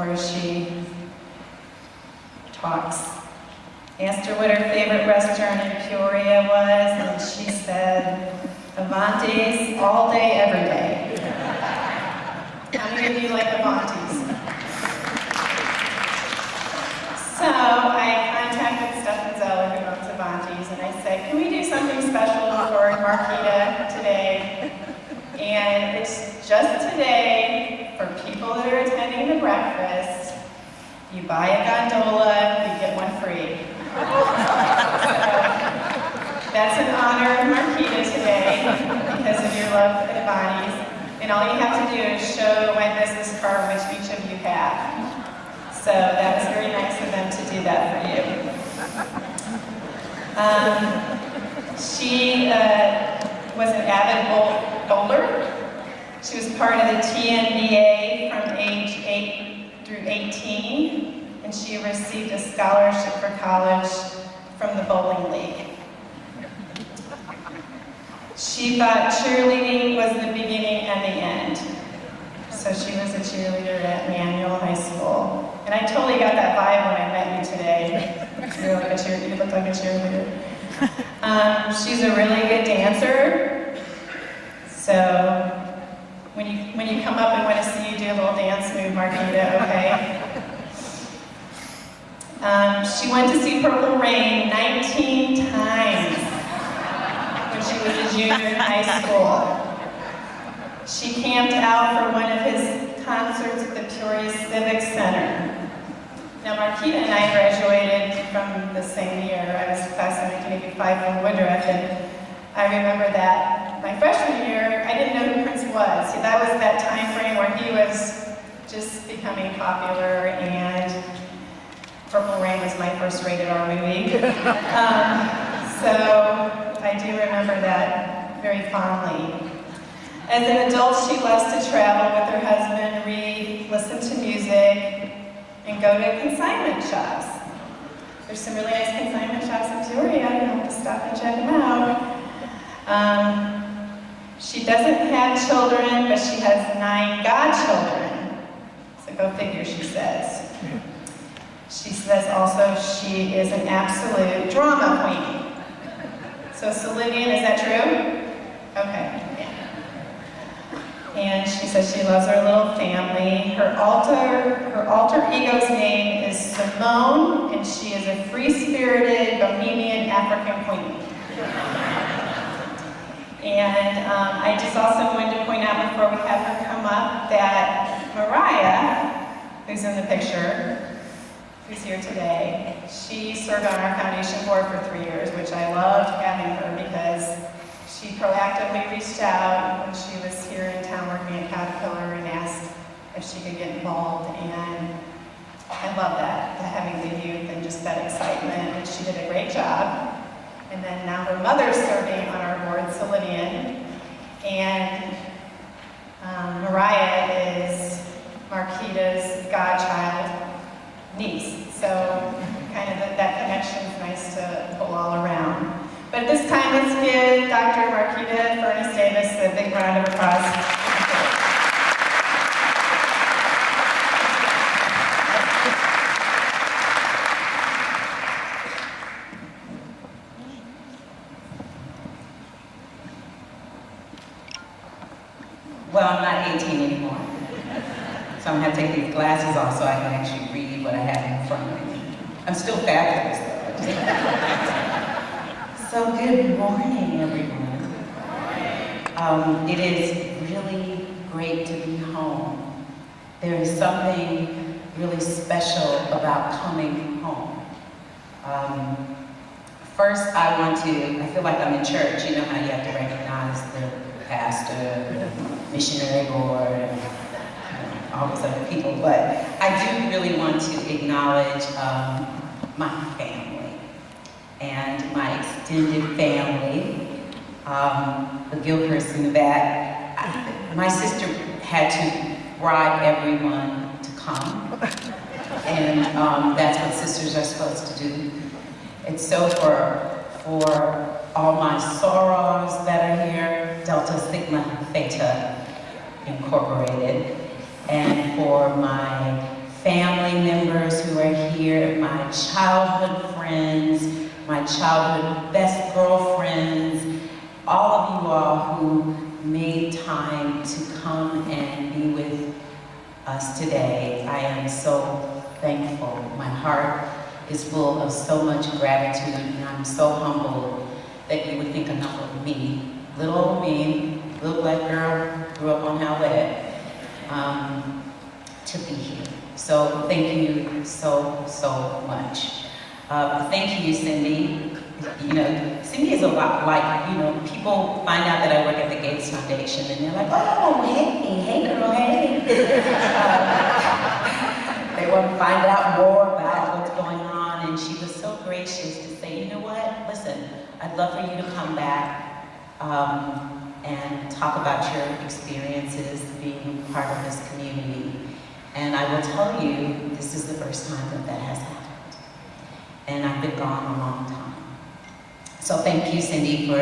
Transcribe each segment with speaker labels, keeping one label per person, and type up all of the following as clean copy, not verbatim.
Speaker 1: before she talks. I asked her what her favorite restaurant in Peoria was, and she said, Avanti's all day, every day. How many of you like Avanti's? So I contacted Stephen Zeller, who owns Avanti's, and I said, can we do something special for Marquita today? And it's just today, for people that are attending the breakfast, you buy a gondola, you get one free. So, that's in honor of Marquita today, because of your love for Avanti's. And all you have to do is show my business card, which each of you have. So that was very nice of them to do that for you. She was an avid bowler. She was part of the TNBA from age 8 through 18. And she received a scholarship for college from the bowling league. She thought cheerleading was the beginning and the end. So she was a cheerleader at Manual High School. And I totally got that vibe when I met you today. You looked like a cheerleader. She's a really good dancer. So when you come up, I want to see you do a little dance move, Marquita, okay? She went to see Purple Rain 19 times when she was a junior in high school. She camped out for one of his concerts at the Peoria Civic Center. Now, Marquita and I graduated from the same year. I was class of 1985 from Woodruff, and I remember that my freshman year, I didn't know who Prince was. See, that was that time frame where he was just becoming popular, and Purple Rain was my first rated R movie. So I do remember that very fondly. As an adult, she loves to travel with her husband, read, listen to music, and go to consignment shops. There's some really nice consignment shops in Peoria. You have to stop and check them out. She doesn't have children, but she has 9 godchildren. So go figure, she says. She says also she is an absolute drama queen. So Sylvian, is that true? Okay. And she says she loves her little family. Her alter ego's name is Simone, and she is a free-spirited Bohemian African queen. And I just also wanted to point out before we have her come up that Mariah, who's in the picture, who's here today, she served on our foundation board for 3 years, which I loved having her because she proactively reached out when she was here in town working at Caterpillar and asked if she could get involved, and I love that, having the youth and just that excitement, and she did a great job. And then now her mother's serving on our board, Sylvian, and Mariah is Marquita's godchild niece. So kind of that connection's nice to pull all around. But at this time, let's give Dr. Marquita Furness Davis a big round of applause.
Speaker 2: Well, I'm not 18 anymore, so I'm going to have to take these glasses off so I can actually read what I have in front of me. I'm still fabulous, though. So good morning, everyone. It is really great to be home. There is something really special about coming home. First, I feel like I'm in church. You know how you have to recognize the pastor, missionary board, and all those other people, but I do really want to acknowledge my family and my extended family, the Gilhursts in the back. My sister had to bribe everyone to come, and that's what sisters are supposed to do. And so for all my sorors that are here, Delta Sigma Theta Incorporated, and for my family here, my childhood friends, my childhood best girlfriends, all of you all who made time to come and be with us today. I am so thankful. My heart is full of so much gratitude, and I'm so humbled that you would think enough of me, little old me, little black girl, grew up on Howlett, to be here. So thank you so much. Thank you, Cindy. You know, Cindy is a lot like, you know, people find out that I work at the Gates Foundation and they're like, oh, hey girl, hey. They want to find out more about what's going on, and she was so gracious to say, you know what, listen, I'd love for you to come back and talk about your experiences being part of this community. And I will tell you, this is the first time that that has happened. And I've been gone a long time. So thank you, Cindy, for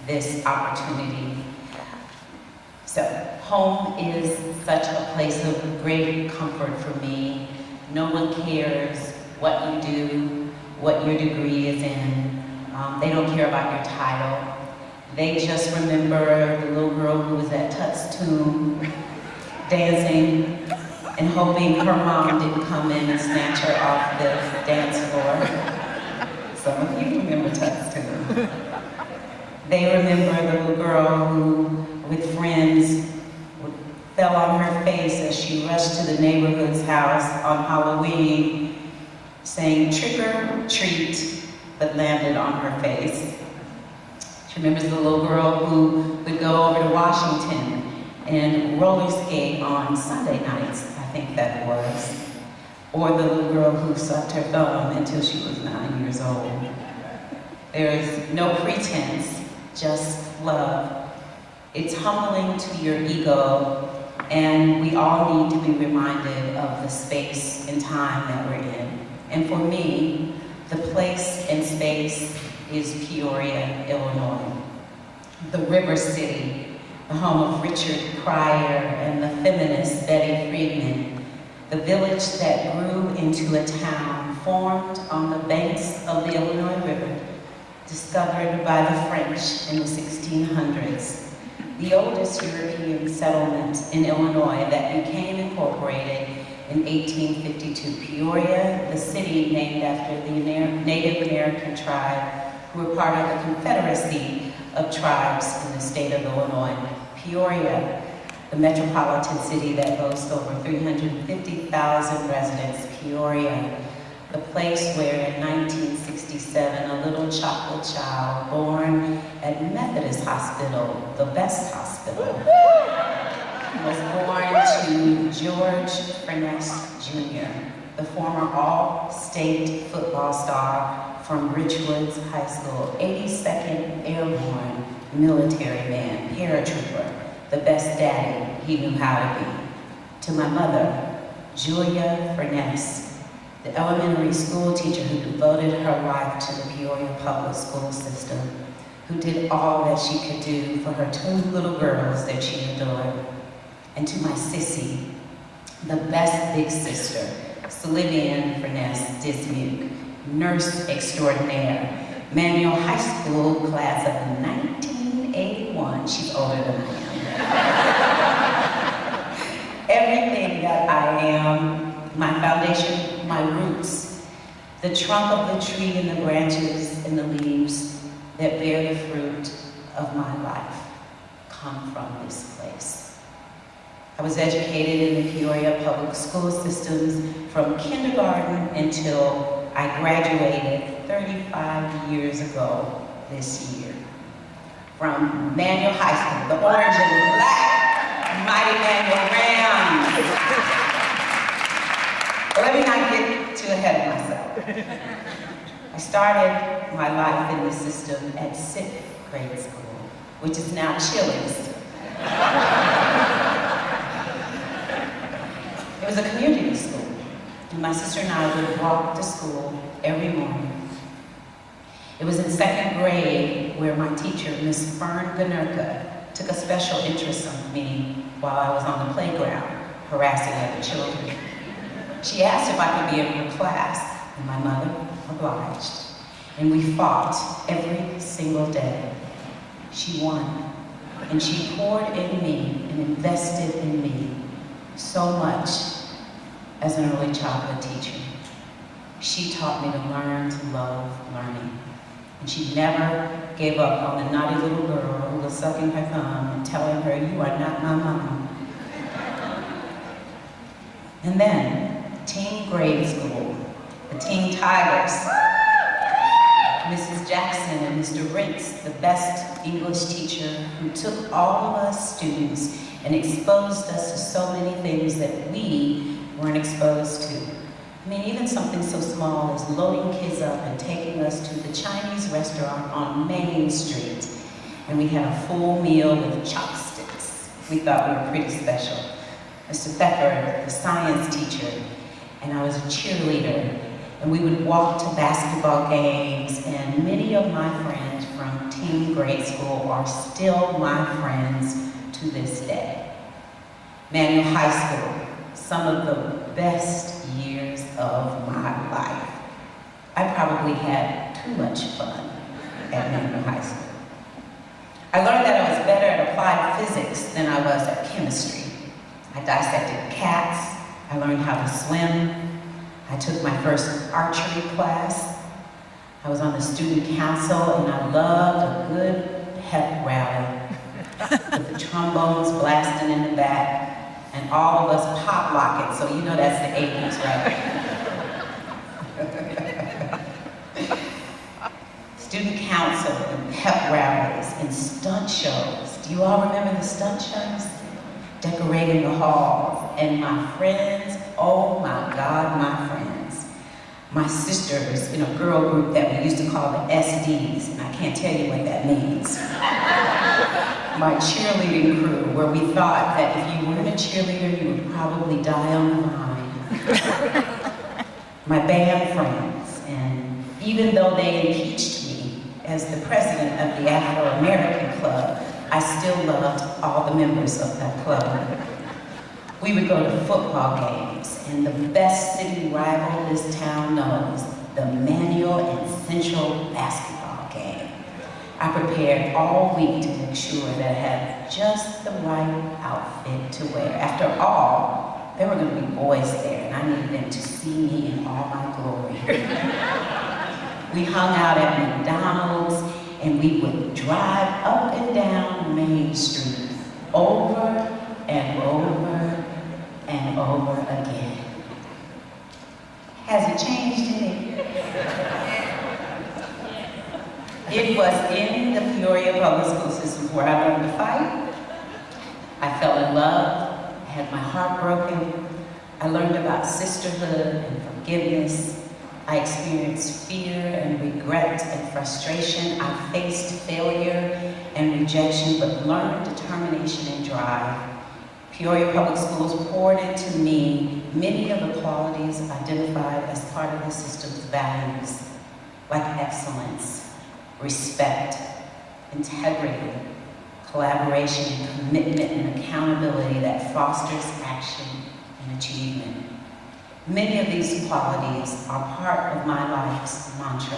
Speaker 2: this opportunity. So home is such a place of great comfort for me. No one cares what you do, what your degree is in. They don't care about your title. They just remember the little girl who was at Tut's tomb, dancing and hoping her mom didn't come in and snatch her off the dance floor. Some of you remember Tut's tomb. They remember the little girl who, with friends, fell on her face as she rushed to the neighborhood's house on Halloween, saying trick or treat, but landed on her face. She remembers the little girl who would go over to Washington and roller skate on Sunday nights, I think that was. Or the little girl who sucked her thumb until she was 9 years old. There is no pretense, just love. It's humbling to your ego, and we all need to be reminded of the space and time that we're in. And for me, the place and space is Peoria, Illinois. The River City, the home of Richard Pryor and the feminist Betty Friedman. The village that grew into a town formed on the banks of the Illinois River, discovered by the French in the 1600s. The oldest European settlement in Illinois that became incorporated in 1852. Peoria, the city named after the Native American tribe who were part of the Confederacy of Tribes in the state of Illinois. Peoria, the metropolitan city that boasts over 350,000 residents. Peoria, the place where in 1967, a little chocolate child born at Methodist Hospital, the best hospital, was born to George Furness Jr., the former all-state football star from Richwoods High School, 82nd Airborne military man, paratrooper, the best daddy he knew how to be. To my mother, Julia Furness, the elementary school teacher who devoted her life to the Peoria public school system, who did all that she could do for her two little girls that she adored. And to my sissy, the best big sister, Sylvian Furness Dismuke, nurse extraordinaire, Manual High School class of 1981. She's older than I am. Everything that I am, my foundation, my roots, the trunk of the tree and the branches and the leaves that bear the fruit of my life come from this place. I was educated in the Peoria public school systems from kindergarten until I graduated 35 years ago this year from Manual High School, the orange and black mighty Manual Rams. But let me not get too ahead of myself. I started my life in the system at 6th grade school, which is now Chili's. It was a community school. And my sister and I would walk to school every morning. It was in 2nd grade where my teacher, Miss Fern Ganerka, took a special interest in me while I was on the playground harassing other children. She asked if I could be in her class, and my mother obliged. And we fought every single day. She won, and she poured in me and invested in me so much as an early childhood teacher. She taught me to learn to love learning. And she never gave up on the naughty little girl who was sucking her thumb and telling her, "You are not my mama." And then, teen grade school, the Teen Tigers, Mrs. Jackson and Mr. Ritz, the best English teacher who took all of us students and exposed us to so many things that we weren't exposed to. I mean, even something so small as loading kids up and taking us to the Chinese restaurant on Main Street. And we had a full meal with chopsticks. We thought we were pretty special. Mr. Becker, the science teacher, and I was a cheerleader. And we would walk to basketball games, and many of my friends from teen grade school are still my friends to this day. Manual High School, some of the best years of my life. I probably had too much fun at Manual High School. I learned that I was better at applied physics than I was at chemistry. I dissected cats, I learned how to swim, I took my first archery class, I was on the student council, and I loved a good pep rally with the trombones blasting in the back, and all of us pop locking, so you know that's the 80s, right? Student council and pep rallies and stunt shows. Do you all remember the stunt shows? Decorating the halls. And my friends, oh my God, my friends. My sisters in a girl group that we used to call the SDs, and I can't tell you what that means. My cheerleading crew, where we thought that if you weren't a cheerleader, you would probably die on the vine. My band friends, and even though they impeached me as the president of the Afro-American Club, I still loved all the members of that club. We would go to football games, and the best city rival this town knows, the Manual and Central basketball game. I prepared all week to make sure that I had just the right outfit to wear. After all, there were going to be boys there, and I needed them to see me in all my glory. We hung out at McDonald's, and we would drive up and down Main Street, over and over and over again. Has it changed any? It was in the Peoria public school system where I learned to fight. I fell in love, I had my heart broken. I learned about sisterhood and forgiveness. I experienced fear and regret and frustration. I faced failure and rejection, but learned determination and drive. Peoria Public Schools poured into me many of the qualities identified as part of the system's values, like excellence, respect, integrity, collaboration, commitment, and accountability that fosters action and achievement. Many of these qualities are part of my life's mantra,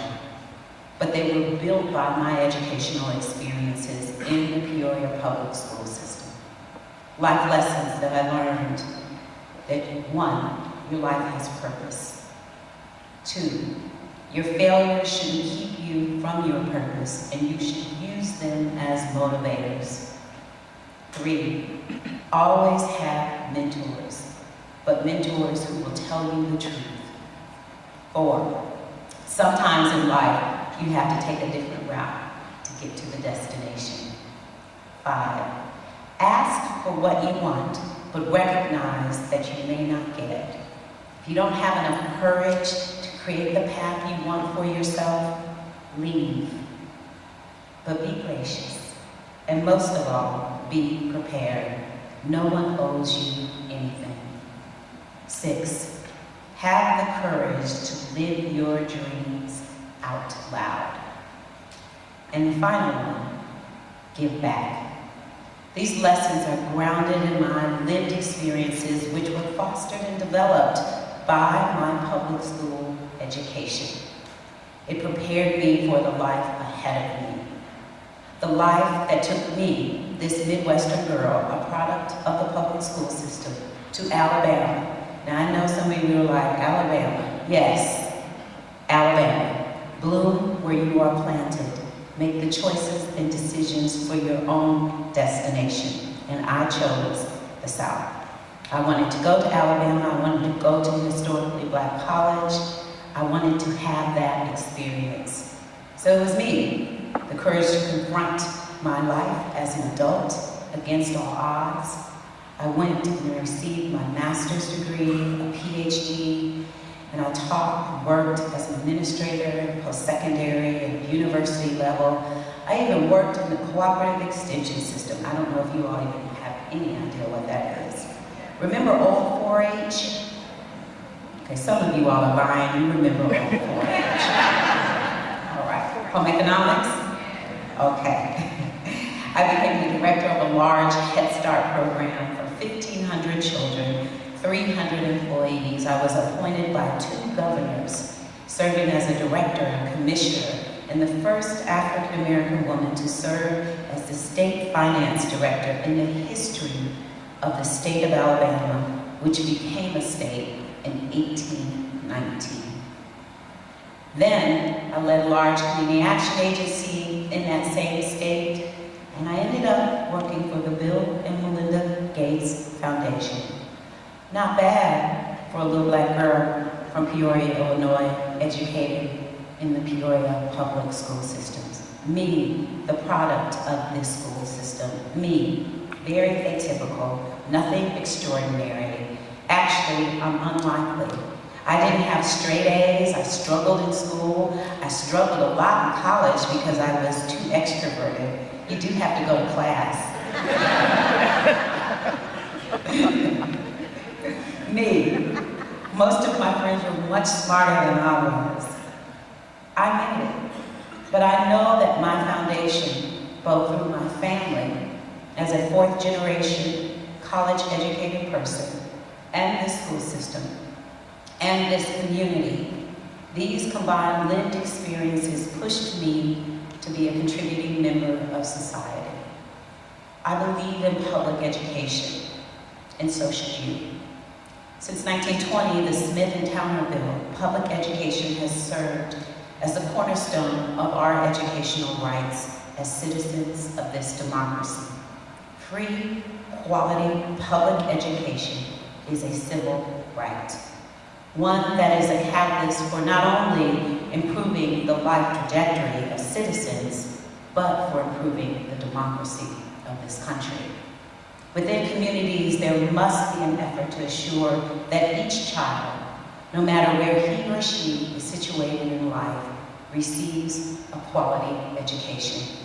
Speaker 2: but they were built by my educational experiences in the Peoria Public School system. Life lessons that I learned that 1, your life has purpose. 2, your failures shouldn't keep you from your purpose, and you should use them as motivators. 3, always have mentors, but mentors who will tell you the truth. 4, sometimes in life, you have to take a different route to get to the destination. 5, ask for what you want, but recognize that you may not get it. If you don't have enough courage to create the path you want for yourself, leave. But be gracious, and most of all, be prepared. No one owes you anything. 6, have the courage to live your dreams out loud. And the final one, give back. These lessons are grounded in my lived experiences, which were fostered and developed by my public school education. It prepared me for the life ahead of me. The life that took me, this Midwestern girl, a product of the public school system, to Alabama. Now I know some of you are like, Alabama. Yes, Alabama. Bloom where you are planted. Make the choices and decisions for your own destination. And I chose the South. I wanted to go to Alabama. I wanted to go to a historically Black college. I wanted to have that experience. So it was me, the courage to confront my life as an adult against all odds. I went and received my master's degree, a PhD, and I taught and worked as an administrator, post-secondary, and university level. I even worked in the cooperative extension system. I don't know if you all even have any idea what that is. Remember old 4-H? Okay, some of you all are lying. You remember old 4-H. All right, home economics? Okay. I became the director of a large Head Start program for 1,500 children, 300 employees. I was appointed by 2 governors, serving as a director and commissioner, and the first African-American woman to serve as the state finance director in the history of the state of Alabama, which became a state in 1819. Then I led a large community action agency in that same state, and I ended up working for the Bill and Melinda Gates Foundation. Not bad for a little Black girl from Peoria, Illinois, educated in the Peoria public school systems. Me, the product of this school system. Me, very atypical, nothing extraordinary. Actually, I'm unlikely. I didn't have straight A's, I struggled in school. I struggled a lot in college because I was too extroverted. You do have to go to class. Me, most of my friends were much smarter than I was. I made it, but I know that my foundation, both through my family, as a 4th generation college-educated person, and this school system, and this community, these combined lived experiences pushed me to be a contributing member of society. I believe in public education, and so should you. Since 1920, the Smith and Towner Bill, public education has served as the cornerstone of our educational rights as citizens of this democracy. Free, quality public education is a civil right. One that is a catalyst for not only improving the life trajectory of citizens, but for improving the democracy of this country. Within communities, there must be an effort to assure that each child, no matter where he or she is situated in life, receives a quality education.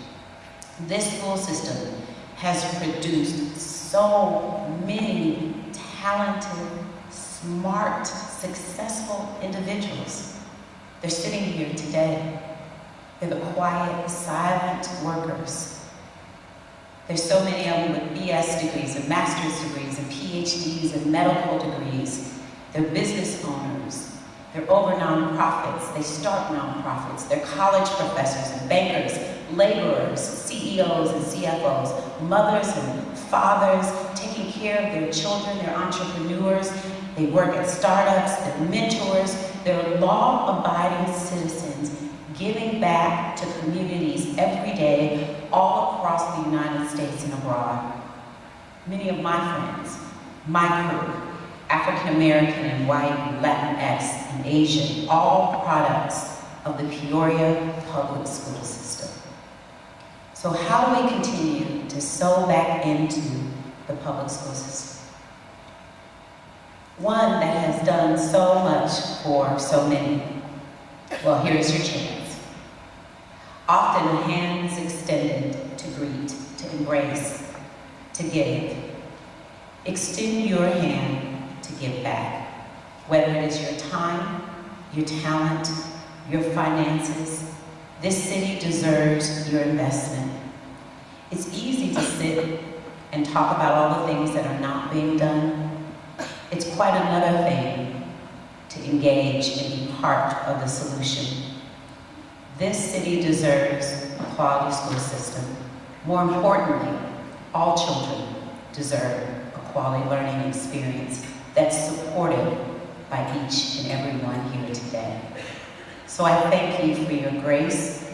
Speaker 2: This school system has produced so many talented, smart, successful individuals. They're sitting here today. They're the quiet, silent workers. There's so many of them with BS degrees and master's degrees and PhDs and medical degrees. They're business owners. They're over nonprofits. They start nonprofits. They're college professors and bankers, laborers, CEOs and CFOs, mothers and fathers, taking care of their children. They're entrepreneurs. They work at startups. They're mentors. They're law-abiding citizens giving back to communities every day all across the United States and abroad. Many of my friends, my crew, African American and white, Latinx and Asian, all products of the Peoria public school system. So how do we continue to sew back into the public school system? One that has done so much for so many. Well, here's your chance. Often hands extended to greet, to embrace, to give. Extend your hand to give back, whether it is your time, your talent, your finances. This city deserves your investment. It's easy to sit and talk about all the things that are not being done. It's quite another thing engage and be part of the solution. This city deserves a quality school system. More importantly, all children deserve a quality learning experience that's supported by each and every one here today. So I thank you for your grace,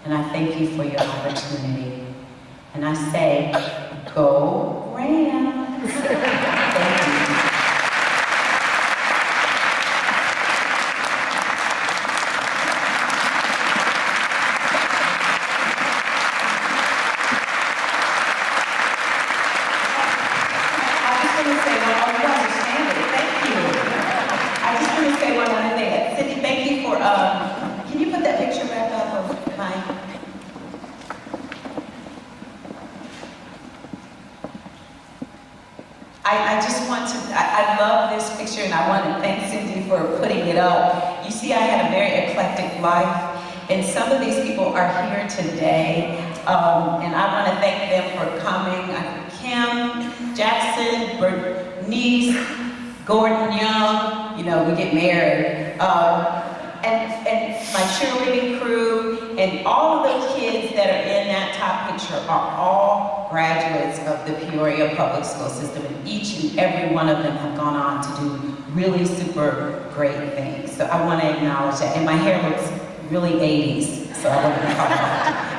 Speaker 2: and I thank you for your opportunity. And I say, go Rams! Thank you. I love this picture, and I want to thank Cindy for putting it up. You see, I had a very eclectic life, and some of these people are here today, and I want to thank them for coming. Kim, Jackson, Bernice, Gordon Young, you know, we get married, and my cheerleading crew, and all of those kids that are in that top picture are all graduates of the Peoria Public School System, and each and every one of them have gone on to do really super great things. So I want to acknowledge that. And my hair looks really 80s, so I want to call it out.